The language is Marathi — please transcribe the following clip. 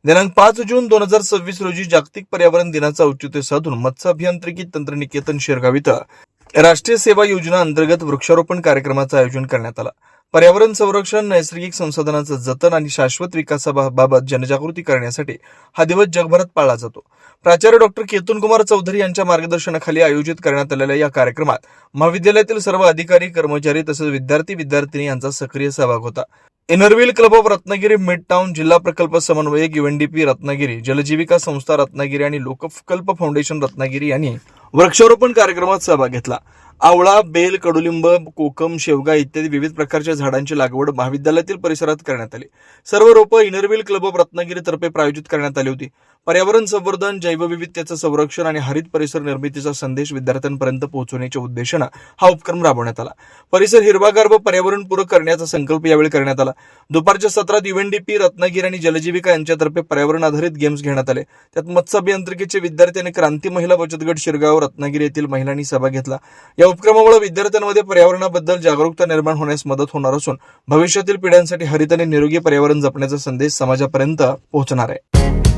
दिनांक 5 जून 2026 रोजी जागतिक पर्यावरण दिनाचं औचित्य साधून मत्स्य अभियांत्रिकी तंत्रनिकेतन शेरगाव इथं राष्ट्रीय सेवा योजना अंतर्गत वृक्षारोपण कार्यक्रमाचं आयोजन करण्यात आलं. पर्यावरण संरक्षण, नैसर्गिक संसाधनांचं जतन आणि शाश्वत विकासाबाबत जनजागृती करण्यासाठी हा दिवस जगभरात पाळला जातो. प्राचार्य डॉक्टर केतन कुमार चौधरी यांच्या मार्गदर्शनाखाली आयोजित करण्यात आलेल्या या कार्यक्रमात महाविद्यालयातील सर्व अधिकारी, कर्मचारी तसेच विद्यार्थी यांचा सक्रिय सहभाग होता. Inner Wheel club of Ratnagiri, mid town, जिल्हा प्रकल्प समन्वयक UNDP रत्नागिरी, जलजीविका संस्था रत्नागिरी आणि लोककल्प फाउंडेशन रत्नागिरी यांनी वृक्षारोपण कार्यक्रमात सहभाग घेतला. आवळा, बेल, कडुलिंब, कोकम, शेवगा इत्यादी विविध प्रकारच्या झाडांची लागवड महाविद्यालयातील परिसरात करण्यात आली. सर्व रोपं इनरव्हील क्लब ऑफ रत्नागिरी तर्फे प्रायोजित करण्यात आली होती. पर्यावरण संवर्धन, जैवविविधतेचं संरक्षण आणि हरित परिसर निर्मितीचा संदेश विद्यार्थ्यांपर्यंत पोहोचवण्याच्या उद्देशानं हा उपक्रम राबवण्यात आला. परिसर हिरवागार व पर्यावरणपूरक करण्याचा संकल्प यावेळी करण्यात आला. दुपारच्या सत्रात UNDP रत्नागिरी आणि जलजीविका यांच्यातर्फे पर्यावरण आधारित गेम्स घेण्यात आले. त्यात मत्स्य अभियांत्रिकीचे विद्यार्थी आणि क्रांती महिला बचत गट शिरगाव रत्नागिरी येथील महिलांनी सहभाग घेतला. या उपक्रमामुळे विद्यार्थ्यांमध्ये पर्यावरणाबद्दल जागरूकता निर्माण होण्यास मदत होणार असून भविष्यातील पिढ्यांसाठी हरित आणि निरोगी पर्यावरण जपण्याचा संदेश समाजापर्यंत पोहोचणार आहे.